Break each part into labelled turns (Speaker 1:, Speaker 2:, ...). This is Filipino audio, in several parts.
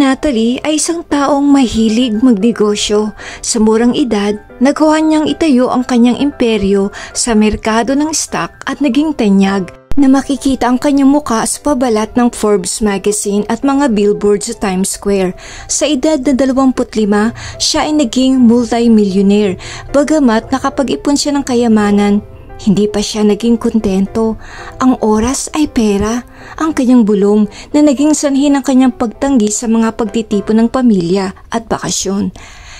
Speaker 1: Natalie ay isang taong mahilig magnegosyo. Sa murang edad, nagawa niyang itayo ang kanyang imperyo sa merkado ng stock at naging tanyag na makikita ang kanyang muka sa pabalat ng Forbes magazine at mga billboard sa Times Square. Sa edad na 25, siya ay naging multi-millionaire. Bagamat nakapag-ipon siya ng kayamanan, hindi pa siya naging kontento. Ang oras ay pera, ang kanyang bulong na naging sanhi ng kanyang pagtanggi sa mga pagtitipon ng pamilya at bakasyon.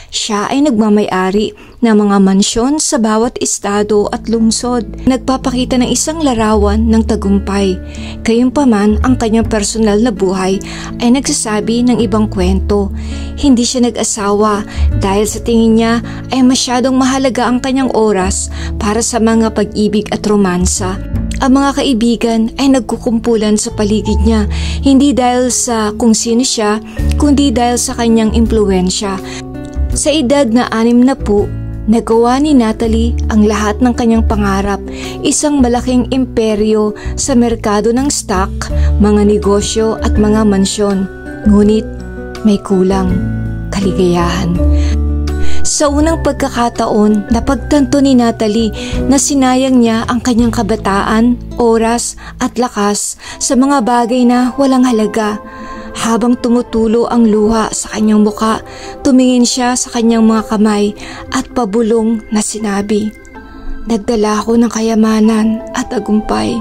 Speaker 1: Siya ay nagmamay-ari ng mga mansyon sa bawat estado at lungsod. Nagpapakita ng isang larawan ng tagumpay. Gayunpaman, ang kanyang personal na buhay ay nagsasabi ng ibang kwento. Hindi siya nag-asawa dahil sa tingin niya ay masyadong mahalaga ang kanyang oras para sa mga pag-ibig at romansa. Ang mga kaibigan ay nagkukumpulan sa paligid niya, hindi dahil sa kung sino siya, kundi dahil sa kanyang impluwensya. Sa edad na 60, nagawa ni Natalie ang lahat ng kanyang pangarap, isang malaking imperyo sa merkado ng stock, mga negosyo at mga mansyon. Ngunit may kulang, kaligayahan. Sa unang pagkakataon, napagtanto ni Natalie na sinayang niya ang kanyang kabataan, oras at lakas sa mga bagay na walang halaga. Habang tumutulo ang luha sa kanyang muka, tumingin siya sa kanyang mga kamay at pabulong na sinabi, "Nagdala ko ng kayamanan at tagumpay,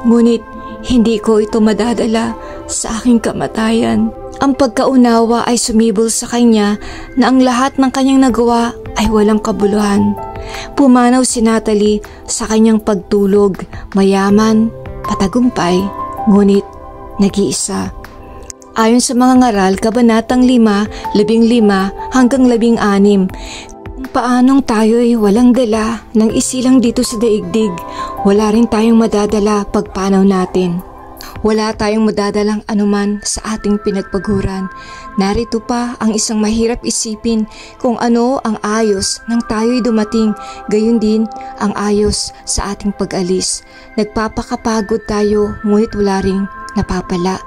Speaker 1: ngunit hindi ko ito madadala sa aking kamatayan." Ang pagkaunawa ay sumibol sa kanya na ang lahat ng kanyang nagawa ay walang kabuluhan. Pumanaw si Natalie sa kanyang pagtulog, mayaman, patagumpay, ngunit nag-iisa. Ayon sa mga ngaral, Kabanatang 5, 15 hanggang 16, kung paanong tayo'y walang dala ng isilang dito sa daigdig, wala rin tayong madadala pagpanaw natin. Wala tayong madadalang anuman sa ating pinagpaguran. Narito pa ang isang mahirap isipin kung ano ang ayos nang tayo'y dumating, gayon din ang ayos sa ating pag-alis. Nagpapakapagod tayo ngunit wala ring napapala.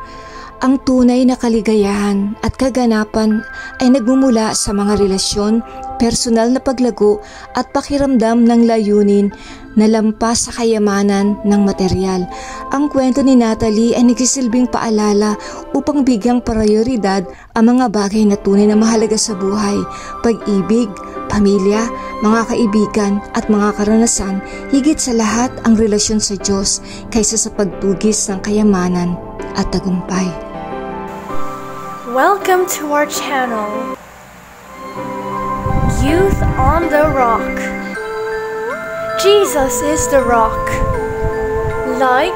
Speaker 1: Ang tunay na kaligayahan at kaganapan ay nagmumula sa mga relasyon, personal na paglago at pakiramdam ng layunin na lampas sa kayamanan ng materyal. Ang kwento ni Natalie ay nagsisilbing paalala upang bigyang prioridad ang mga bagay na tunay na mahalaga sa buhay, pag-ibig, pamilya, mga kaibigan at mga karanasan, higit sa lahat ang relasyon sa Diyos kaysa sa pagtugis ng kayamanan at tagumpay.
Speaker 2: Welcome to our channel, Youth on the Rock. Jesus is the rock. Like,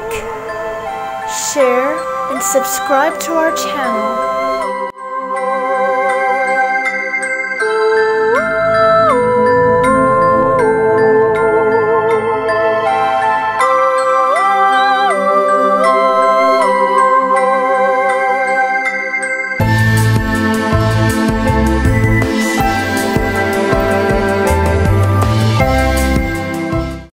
Speaker 2: share, and subscribe to our channel.